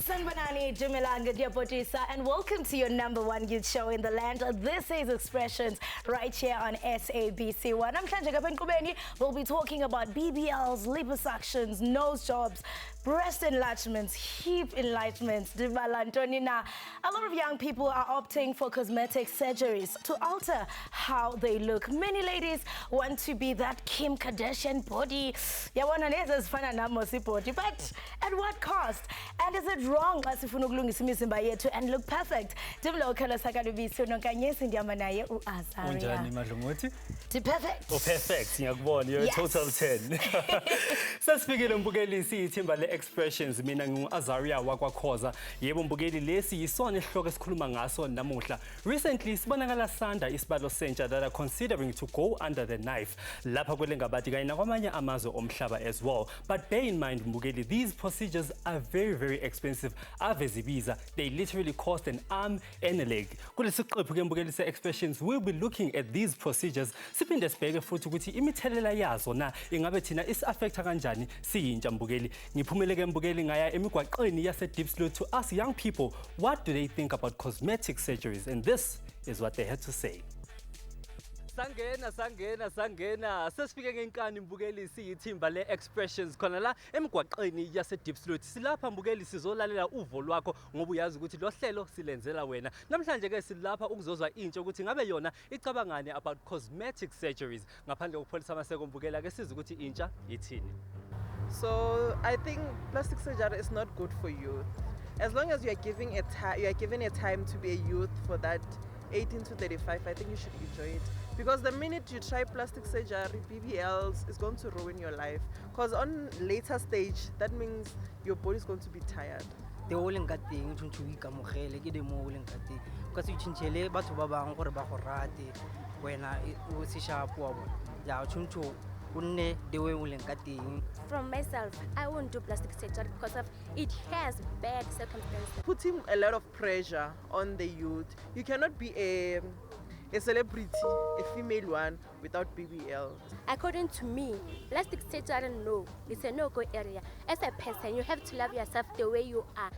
Sanbanani, Jumilanga, Diapotisa, and welcome to your #1 youth show in the land. This is Expressions right here on SABC. We'll be talking about BBLs, liposuctions, nose jobs, breast enlargements, hip enlargements. A lot of young people are opting for cosmetic surgeries to alter how they look. Many ladies want to be that Kim Kardashian body. But at what cost? And is it wrong and look perfect? Perfect. Oh, perfect. You're a total 10. So speaking of Mbugeli, see Timbale expressions, meaning Azaria Wakwakoza, Yebo Mbugeli Lesi, Son Shlokas Kulumangaso Namuhla. Recently, Sbanangala Sanda is Balo Senja that are considering to go under the knife. Lapagwelenga Batiga in Awamanya Amazo Omshaba as well. But bear in mind, Mbugeli, these procedures are very, very expensive. Avezibiza, they literally cost an arm and a leg. Mbugeli expressions, we'll be looking at these procedures. Siphinde sibheke futhi ukuthi imithelela yazo na ingabe thina is-affecta kanjani siyintsha Mbugeli. Ngiphumeleke Mbugeli ngaya emigwaqeni yase-Diepsloot to ask young people what do they think about cosmetic surgeries, and this is what they had to say. Sangena sesifike ngenkani Mbugeli siyithimba le expressions khona la emigwaqeni yase-Diepsloot. Silapha Mbugeli sizolalela uvo lwakho ngoba uyazi ukuthi lo hlelo silenzela wena. Namhlanje ke silapha ukuzozwa intsha ukuthi ngabe yona icabangani about cosmetic surgeries. Ngaphandle kokupholisa amaseko Mbugeli ake siza ukuthi intsha ithini. So I think plastic surgery is not good for youth. As long as you are given a time to be a youth for that 18 to 35, I think you should enjoy it. Because the minute you try plastic surgery, BBLs, is going to ruin your life. Because on later stage, that means your body is going to be tired. The whole thing to ikamogele ke demo whole thing because you chinchele batho ba bang gore ba go rate wena o se sharp wa bona ya tshuntsho unne the way whole thing. From myself, I won't do plastic surgery because of it has bad circumstances. Putting a lot of pressure on the youth. You cannot be a celebrity, a female one, without BBL. According to me, plastic surgery, no, it's a no-go area. As a person, you have to love yourself the way you are.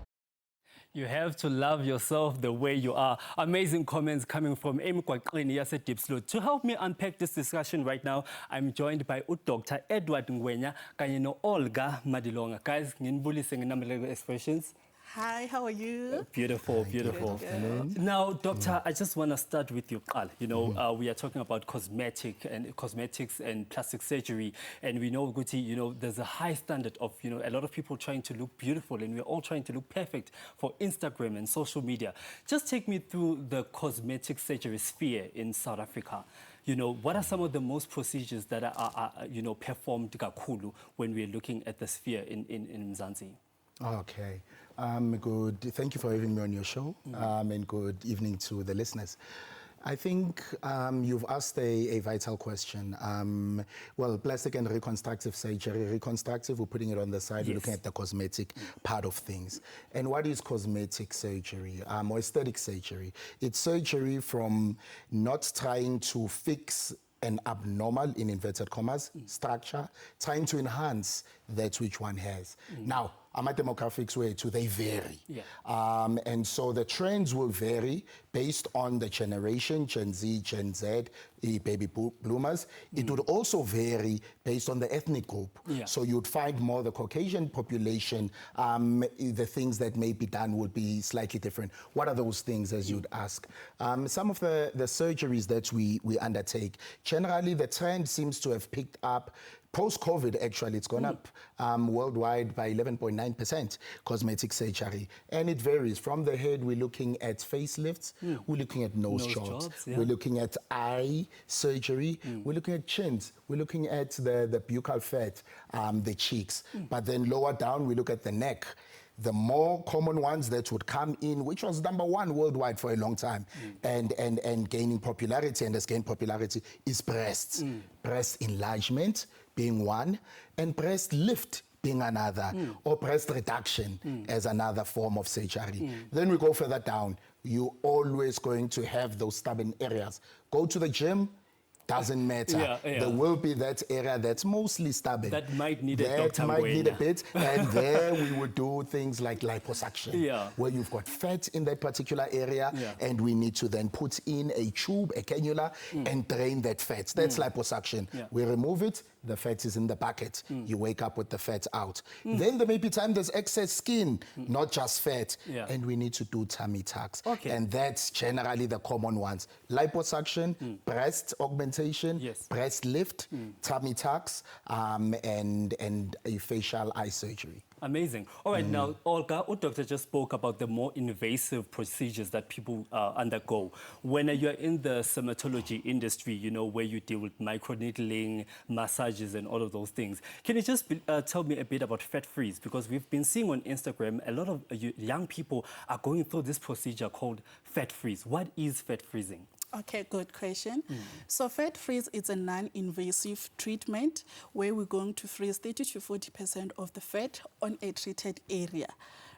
You have to love yourself the way you are. Amazing comments coming from Amy Kwaklini yase-Diepsloot. To help me unpack this discussion right now, I'm joined by Dr. Edward Ngwenya kanye no Olga Madilonga. Guys, nginibulise ngenamlelo expressions. Hi, how are you? Beautiful, beautiful. Good. Now, Doctor, I just want to start with you, Qal. You know, we are talking about cosmetics and plastic surgery, and we know, Guti, you know, there's a high standard of, you know, a lot of people trying to look beautiful, and we're all trying to look perfect for Instagram and social media. Just take me through the cosmetic surgery sphere in South Africa. You know, what are some of the most procedures that are you know, performed kakhulu when we're looking at the sphere in Mzansi? Okay. Good. Thank you for having me on your show, and good evening to the listeners. I think you've asked a vital question. Well, plastic and reconstructive surgery. Reconstructive, we're putting it on the side, yes. We're looking at the cosmetic part of things. And what is cosmetic surgery or aesthetic surgery? It's surgery from not trying to fix an abnormal, in inverted commas, structure, trying to enhance that which one has. Now, our demographics way too, they vary. Yeah. And so the trends will vary based on the generation, Gen Z, Gen Z, baby bloomers. It would also vary based on the ethnic group. Yeah. So you'd find more the Caucasian population, the things that may be done would be slightly different. What are those things, as you'd ask? Some of the surgeries that we undertake, generally the trend seems to have picked up. Post-COVID, actually, it's gone up worldwide by 11.9%, cosmetic surgery. And it varies. From the head, we're looking at facelifts, we're looking at nose jobs, yeah. We're looking at eye surgery, we're looking at chins, we're looking at the buccal fat, the cheeks. But then lower down, we look at the neck, the more common ones that would come in, which was #1 worldwide for a long time, and gaining popularity, and has gained popularity, is breasts. Breast enlargement being one, and breast lift being another, or breast reduction as another form of surgery. Then we go further down. You're always going to have those stubborn areas. Go to the gym, doesn't matter. There will be that area that's mostly stubborn. That might need a That doctor might way. need a bit. And there we would do things like liposuction, where you've got fat in that particular area, and we need to then put in a tube, a cannula, and drain that fat. That's liposuction. We remove it, the fat is in the bucket. You wake up with the fat out. Then there may be time there's excess skin, not just fat, and we need to do tummy tucks. And that's generally the common ones. Liposuction, breast augmentation, breast lift, tummy tucks, and a facial eye surgery. Amazing. All right, now, Olga, our doctor just spoke about the more invasive procedures that people undergo. When you're in the dermatology industry, you know, where you deal with microneedling, massages, and all of those things, can you just tell me a bit about fat freeze? Because we've been seeing on Instagram, a lot of young people are going through this procedure called fat freeze. What is fat freezing? Okay, good question. So fat freeze is a non-invasive treatment where we're going to freeze 30 to 40% of the fat on a treated area.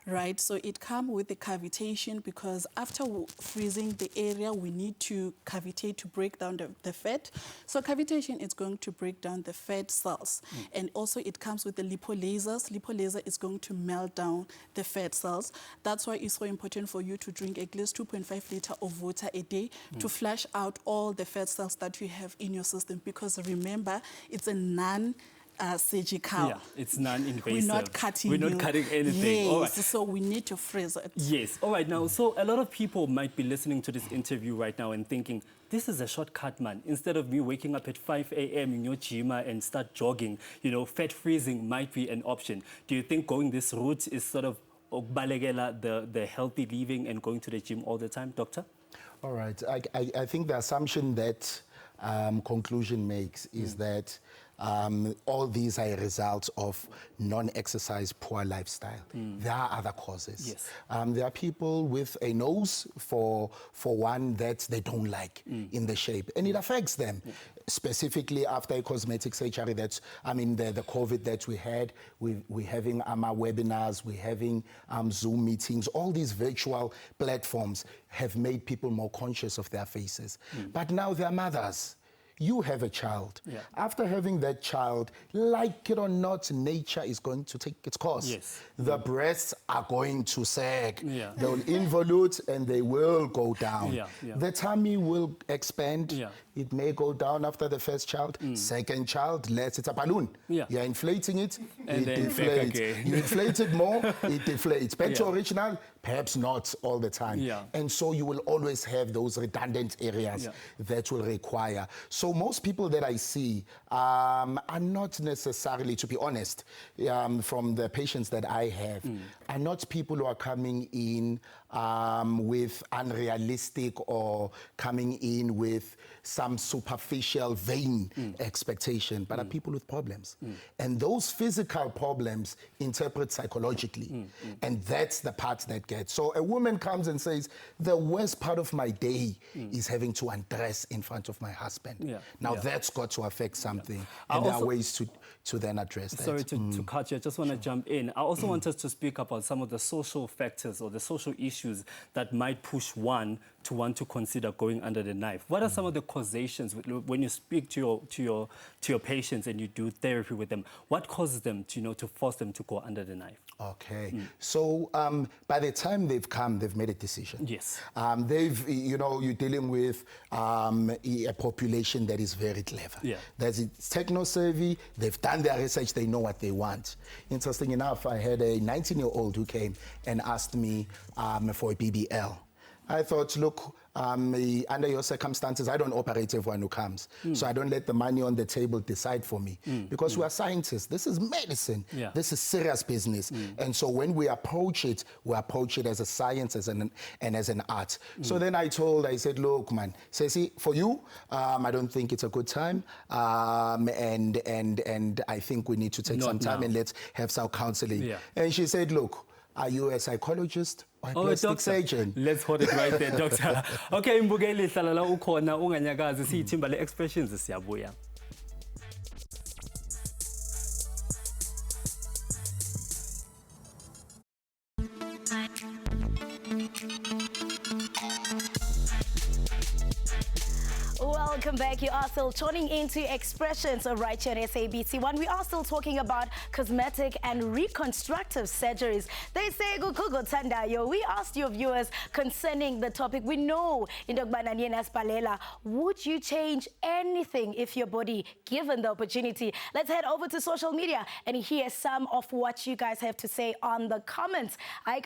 Right, so it comes with the cavitation, because after freezing the area, we need to cavitate to break down the fat. So cavitation is going to break down the fat cells. And also it comes with the lipolasers. Lipolaser is going to melt down the fat cells. That's why it's so important for you to drink at least 2.5 liters of water a day to flush out all the fat cells that you have in your system. Because remember, it's a surgical. Yeah, it's non-invasive. We're not cutting anything. Yes, all right. so we need to freeze it. Yes. All right. Now, so a lot of people might be listening to this interview right now and thinking, this is a shortcut, man. Instead of me waking up at 5 a.m. in your gym and start jogging, you know, fat freezing might be an option. Do you think going this route is sort of the healthy living and going to the gym all the time, doctor? All right. I think the assumption that conclusion makes is that all these are a result of non-exercise, poor lifestyle. There are other causes. Yes. There are people with a nose, for one, that they don't like in the shape, and it affects them. Specifically after a cosmetic surgery, the COVID that we had, we're having our webinars, we're having Zoom meetings, all these virtual platforms have made people more conscious of their faces. But now they're mothers. You have a child. After having that child, like it or not, nature is going to take its course. The breasts are going to sag. They'll involute and they will go down. The tummy will expand. It may go down after the first child. Second child, less. It's a balloon. You're inflating it, and it then deflates. You inflate it more, it deflates. Back to original, perhaps not all the time. And so you will always have those redundant areas that will require. So most people that I see are not necessarily, to be honest, from the patients that I have, are not people who are coming in with unrealistic or coming in with some superficial, vain expectation, but are people with problems. And those physical problems interpret psychologically. And that's the part that gets. So a woman comes and says, the worst part of my day is having to undress in front of my husband. Now that's got to affect something. And there are ways to then address that. Sorry to cut you, I just want to jump in. I also want us to speak about some of the social factors or the social issues that might push one to want to consider going under the knife. What are some of the causations when you speak to your patients and you do therapy with them? What causes them to force them to go under the knife? Okay, so by the time they've come, they've made a decision. Yes. You're dealing with a population that is very clever. It's techno-savvy, they've done their research, they know what they want. Interesting enough, I had a 19-year-old who came and asked me for a BBL. I thought, look, under your circumstances, I don't operate everyone who comes. So I don't let the money on the table decide for me. Because we are scientists. This is medicine. This is serious business. And so when we approach it as a science and as an art. So then I said, look, man, see, for you, I don't think it's a good time. And I think we need to take some time and let's have some counseling. And she said, look, Are you a psychologist or a Oh, plastic doctor. surgeon? Let's hold it right there, doctor. Okay, mbukeli hlala la ukhona unganyakazi siyithimba le expressions siyabuya. Welcome back. You are still tuning into Expressions right here on SABC1. We are still talking about cosmetic and reconstructive surgeries. They say, Kugug, othandayo. We asked your viewers concerning the topic. We know, would you change anything if your body given the opportunity? Let's head over to social media and hear some of what you guys have to say on the comments. We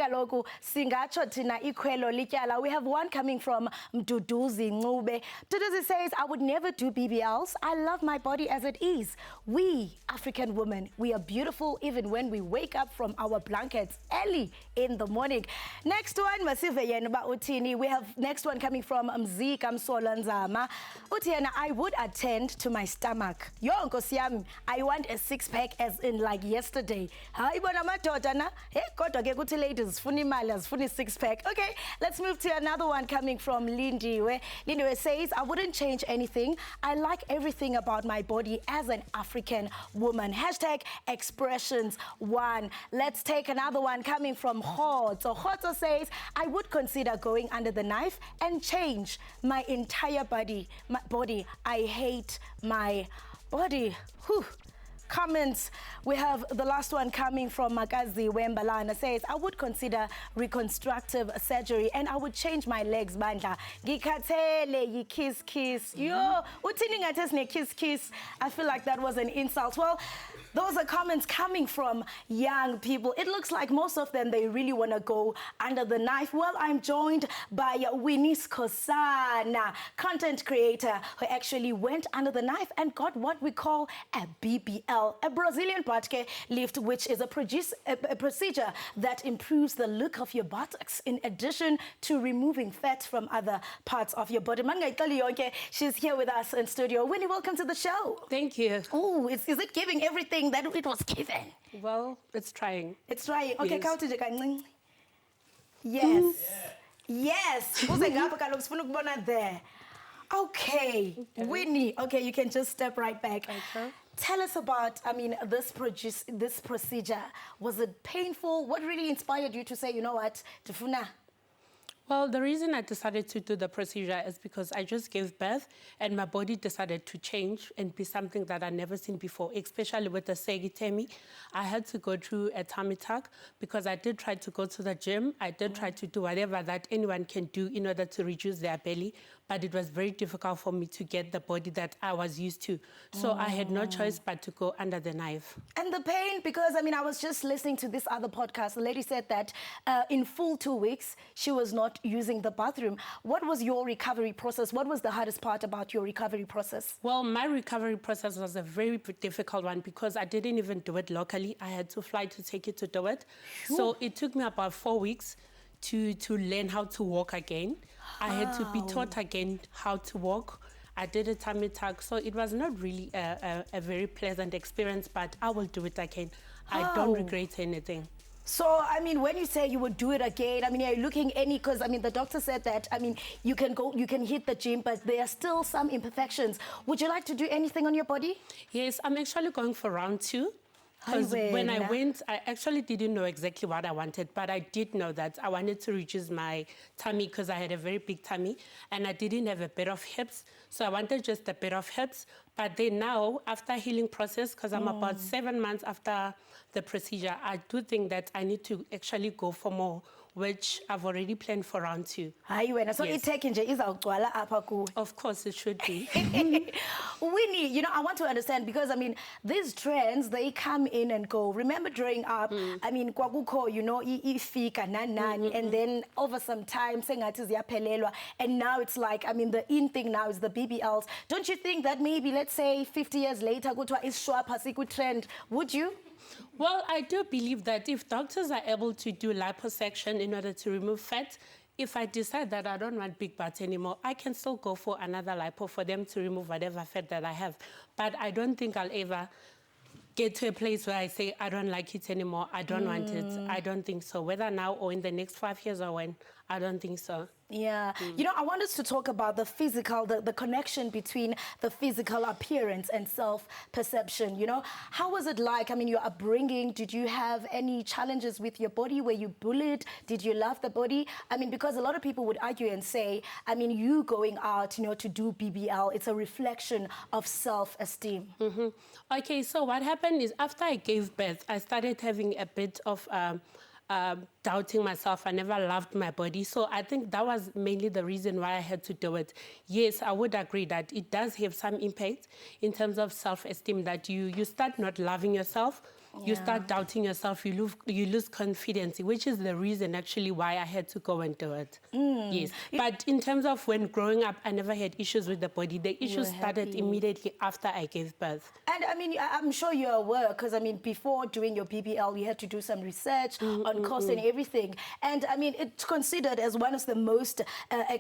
have one coming from Mduduzi Ncube. Mduduzi says, I would never do BBLs. I love my body as it is. We, African women, we are beautiful even when we wake up from our blankets early in the morning. Next one, Masive Yenba Utini. We have next one coming from Mzika Msolanzama. Utiana, I would attend to my stomach. Yo, Nkosiam, I want a six-pack as in like yesterday. Hi, Bonamatotana. Hey, Kotoke ladies, funny malas, funny six-pack. Okay, let's move to another one coming from Lindy. Lindy says, I wouldn't change anything. I like everything about my body as an African woman. Hashtag expressions one. Let's take another one coming from Hot. So Hot says, I would consider going under the knife and change my entire body. I hate my body. Whew. Comments. We have the last one coming from Makazi Wembalana says, I would consider reconstructive surgery and I would change my legs, bandla. Ngikhathele yi kiss kiss. Yo, uthini ngathi sine kiss kiss. I feel like that was an insult. Well, those are comments coming from young people. It looks like most of them, they really want to go under the knife. Well, I'm joined by Winnie Skosana, content creator, who actually went under the knife and got what we call a BBL, a Brazilian butt lift, which is a procedure that improves the look of your buttocks in addition to removing fat from other parts of your body. She's here with us in studio. Winnie, welcome to the show. Thank you. Oh, is it giving everything that it was given? Well, it's trying. It's trying. Okay, Yes. Yes. Yes. There. Okay. Winnie, okay, you can just step right back. Okay. Tell us about, this procedure. Was it painful? What really inspired you to say, you know what, Tufuna? Well, the reason I decided to do the procedure is because I just gave birth and my body decided to change and be something that I'd never seen before, especially with the segitemi. I had to go through a tummy tuck because I did try to go to the gym. I did try to do whatever that anyone can do in order to reduce their belly, but it was very difficult for me to get the body that I was used to. So I had no choice but to go under the knife. And the pain, because I was just listening to this other podcast. The lady said that in full 2 weeks, she was not using the bathroom. What was your recovery process? What was the hardest part about your recovery process? Well, my recovery process was a very difficult one because I didn't even do it locally. I had to fly to take it to do it. Sure. So it took me about 4 weeks to learn how to walk again. I had to be taught again how to walk. I did a tummy tuck, so it was not really a very pleasant experience, but I will do it again. I don't regret anything. So, when you say you would do it again, are you looking because, the doctor said that, you can hit the gym, but there are still some imperfections. Would you like to do anything on your body? Yes, I'm actually going for round 2. Because when I went, I actually didn't know exactly what I wanted, but I did know that I wanted to reduce my tummy because I had a very big tummy and I didn't have a bit of hips. So I wanted just a bit of hips. But then now, after healing process, because I'm about 7 months after the procedure, I do think that I need to actually go for more, which I've already planned for round 2. So Yes. Of course, it should be. Winnie, I want to understand because, these trends, they come in and go. Remember growing up, kwakuko, ifika, nani, and then over some time, and now it's like, the in thing now is the BBLs. Don't you think that maybe, let's say, 50 years later, is shwapasiku trend? Would you? Well, I do believe that if doctors are able to do liposuction in order to remove fat, if I decide that I don't want big butts anymore, I can still go for another lipo for them to remove whatever fat that I have. But I don't think I'll ever get to a place where I say, I don't like it anymore, I don't want it, I don't think so. Whether now or in the next 5 years or when, I don't think so. Yeah. You know, I want us to talk about the physical, the connection between the physical appearance and self-perception. You know, how was it like? I mean, your upbringing, did you have any challenges with your body? Were you bullied? Did you love the body? I mean, because a lot of people would argue and say, I mean, you going out, you know, to do BBL, it's a reflection of self-esteem. Okay, so what happened is after I gave birth, I started having a bit of doubting myself. I never loved my body. So I think that was mainly the reason why I had to do it. Yes, I would agree that it does have some impact in terms of self-esteem, that you start not loving yourself. You start doubting yourself, you lose confidence, which is the reason actually why I had to go and do it. Yes, but in terms of when growing up, I never had issues with the body. The issues started immediately after I gave birth. And I mean, I'm sure you're aware, because I mean, before doing your BBL, you had to do some research on cost and everything. And I mean, it's considered as one of the most,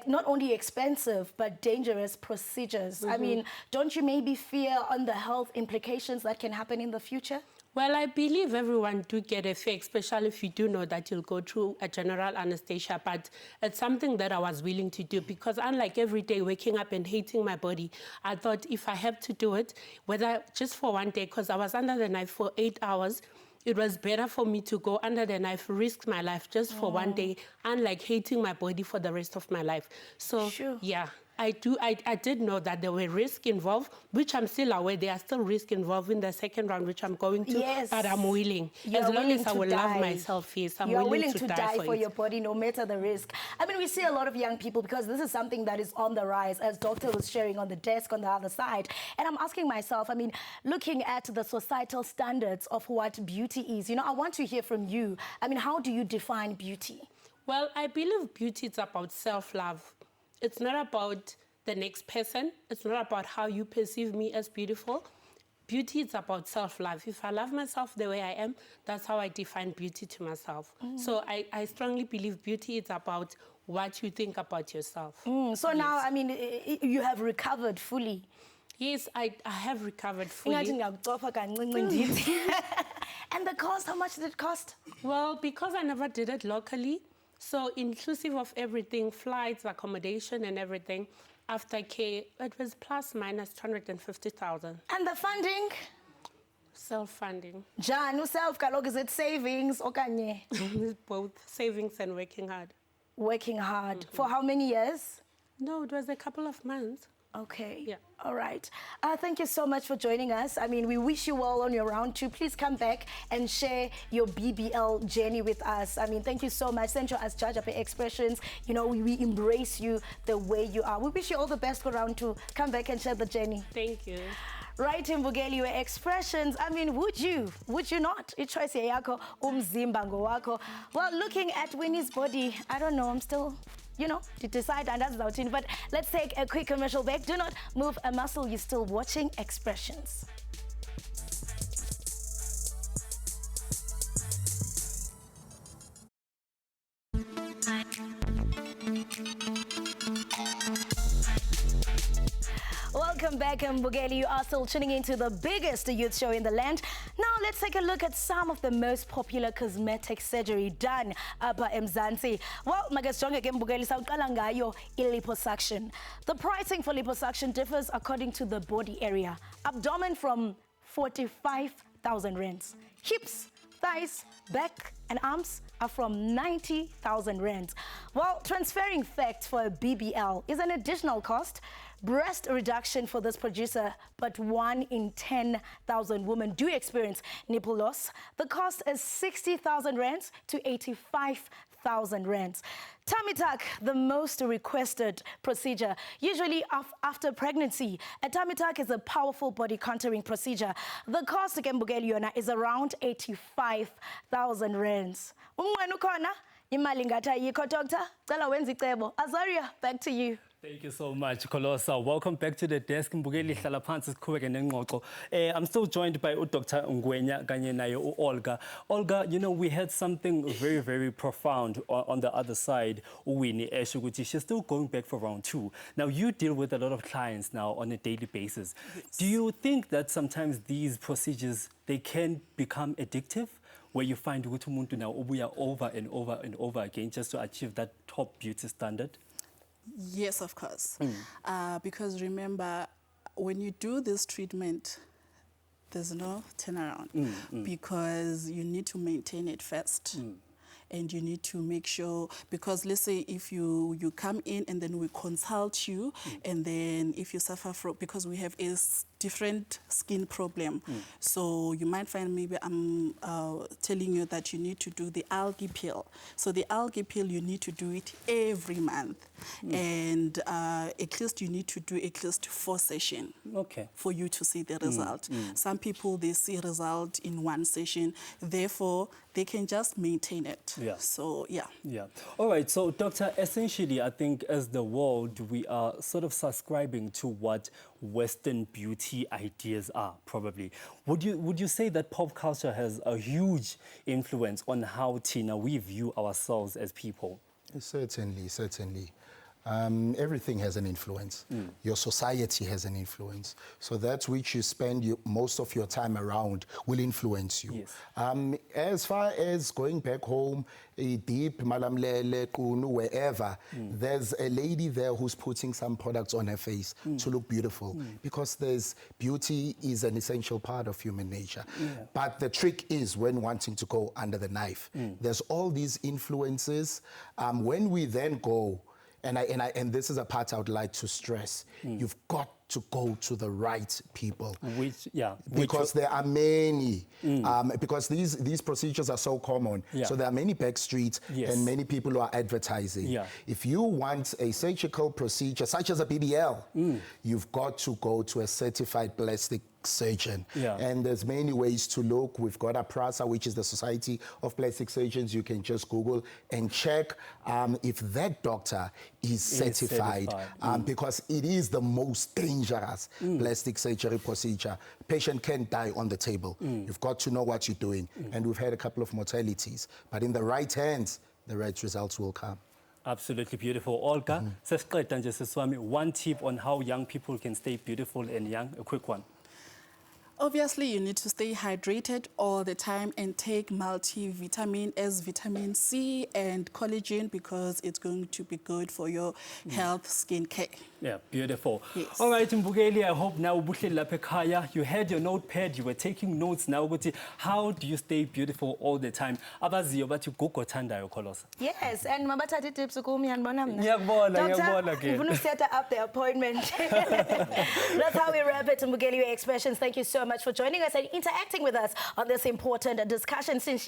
not only expensive, but dangerous procedures. I mean, don't you maybe fear on the health implications that can happen in the future? Well, I believe everyone do get a fix, especially if you do know that you'll go through a general anesthesia, but it's something that I was willing to do because unlike every day waking up and hating my body, I thought if I have to do it, whether just for one day, because I was under the knife for 8 hours, it was better for me to go under the knife, risk my life just for one day, unlike hating my body for the rest of my life. So, yeah. I did know that there were risks involved, which I'm still aware. There are still risks involved in the second round, which I'm going to, but I'm willing. As long as I will love myself, yes, I'm willing to die for your body, no matter the risk. I mean, we see a lot of young people, because this is something that is on the rise, as Doctor was sharing on the desk on the other side. And I'm asking myself, I mean, looking at the societal standards of what beauty is, you know, I want to hear from you. I mean, how do you define beauty? Well, I believe beauty is about self-love. It's not about the next person. It's not about how you perceive me as beautiful. Beauty is about self-love. If I love myself the way I am, that's how I define beauty to myself. So I strongly believe beauty is about what you think about yourself. So now, I mean, you have recovered fully. Yes, I have recovered fully. And the cost, how much did it cost? Well, because I never did it locally, so inclusive of everything, flights, accommodation and everything, after care, it was plus minus 250,000. And the funding? Self-funding. Jan, self-kalog, is it savings or kanye? Both savings and working hard. Working hard. For how many years? No, it was a couple of months. Okay. Yeah. All right. Thank you so much for joining us. I mean, we wish you well on your round two. Please come back and share your BBL journey with us. I mean, thank you so much. Central as Judge of Expressions. You know, we embrace you the way you are. We wish you all the best for round two. Come back and share the journey. Thank you. Right in Bugeli, your expressions. I mean, would you not? Choice yako umzimba ngowakho. Well, looking at Winnie's body, I don't know. I'm still, you know, to decide, and that's out in. But let's take a quick commercial break. Do not move a muscle. You're still watching Expressions. Welcome back, Mbugeli. You are still tuning into the biggest youth show in the land. Now, let's take a look at some of the most popular cosmetic surgery done by Mzansi. Well, Mbugeli, liposuction. The pricing for liposuction differs according to the body area. Abdomen from 45,000 rands. Hips, thighs, back and arms are from 90,000 rands. While transferring fat for a BBL is an additional cost, breast reduction for this producer, but 1 in 10,000 women do experience nipple loss. The cost is 60,000 rands to 85,000 rands. Tummy tuck, the most requested procedure, usually after pregnancy. A tummy tuck is a powerful body contouring procedure. The cost again, Bugeliona, is around 85,000 rands. Doctor, Azaria, back to you. Thank you so much, Kolosa. Welcome back to the desk. Mbukeli hlala phansi siqhubeke nengxoxo. I'm still joined by Dr. Ngwenya kanye nayo Olga. Olga, you know, we had something very, very profound on the other side. Uwini esho ukuthi she's still going back for round 2. Now, you deal with a lot of clients now on a daily basis. Yes. Do you think that sometimes these procedures, they can become addictive? Where you find ukuthi umuntu now ubuya over and over and over again just to achieve that top beauty standard? Yes, of course. Because remember, when you do this treatment, there's no turnaround because you need to maintain it first. And you need to make sure, because let's say if you come in and then we consult you, and then if you suffer from, because we have a different skin problem, so you might find maybe I'm telling you that you need to do the algae peel. So the algae peel, you need to do it every month. And at least you need to do at least 4 sessions for you to see the result. Some people, they see result in 1 session, therefore they can just maintain it. Yeah. So, yeah. Yeah. All right. So, Doctor, essentially, I think as the world, we are sort of subscribing to what Western beauty ideas are, probably. Would you say that pop culture has a huge influence on how, Tina, we view ourselves as people? Certainly, certainly. Everything has an influence. Your society has an influence. So that which you spend most of your time around will influence you. Yes. As far as going back home, deep, Malamlele, Kunu, wherever, there's a lady there who's putting some products on her face to look beautiful because beauty is an essential part of human nature. But the trick is when wanting to go under the knife. There's all these influences. When we then go, and this is a part I would like to stress. You've got to go to the right people. Because there are many. Because these procedures are so common. So there are many back streets and many people who are advertising. If you want a surgical procedure, such as a BBL, you've got to go to a certified plastic surgeon. And there's many ways to look. We've got APRASA, which is the Society of Plastic Surgeons. You can just Google and check if that doctor is certified. Because it is the most dangerous plastic surgery procedure. Patient can die on the table. You've got to know what you're doing. And we've had a couple of mortalities. But in the right hands, the right results will come. Absolutely beautiful. Olga, one tip on how young people can stay beautiful and young, a quick one. Obviously, you need to stay hydrated all the time and take multivitamin as vitamin C and collagen because it's going to be good for your health, skin care. Yeah, beautiful. Yes. All right, Mbukeli, I hope now you had your notepad, you were taking notes now. How do you stay beautiful all the time? Othandayo, Kolosa. Yes, and mabatati tips ukumi and bonam. Doctor, set up the appointment. That's how we wrap it. Mbukeli Expressions, thank you so much for joining us and interacting with us on this important discussion. Since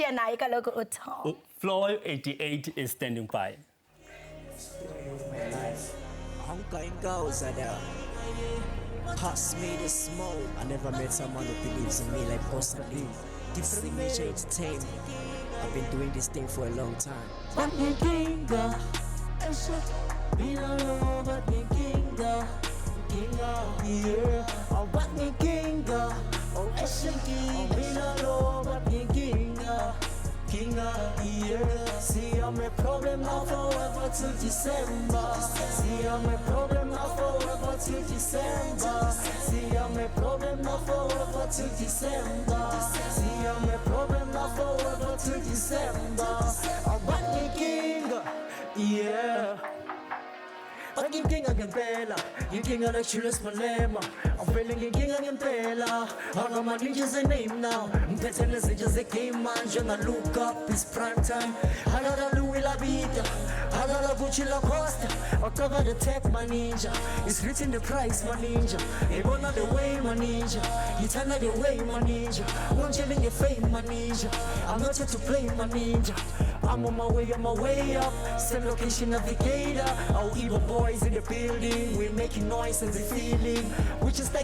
Floor 88 is standing by. I'm going goes pass me the smoke. I never met someone who believes in me like personally. Deep signature entertainment. I've been doing this thing for a long time. See, I'm a problem now forever till December. See, I'm a problem now forever till December. See, I'm a problem now forever till December. See, I'm a problem now forever till December. I'm back king, yeah. But you king again, Bella. You king on the chillest Malema. I'm feeling you king again, Bella. I got my ninjas a name now. I'm telling us it's just a game, man. You're gonna look up, it's prime time. I got a Louis La Vida. I got a Gucci La Costa. I cover the tech, my ninja. It's written the price, my ninja. It won't the way, my ninja. You turn the way, my ninja. Won't you in your fame, my ninja. I'm not here to play, my ninja. I'm on my way up. Same location navigator. Our evil boys in the building. We're making noise and the feeling. We just like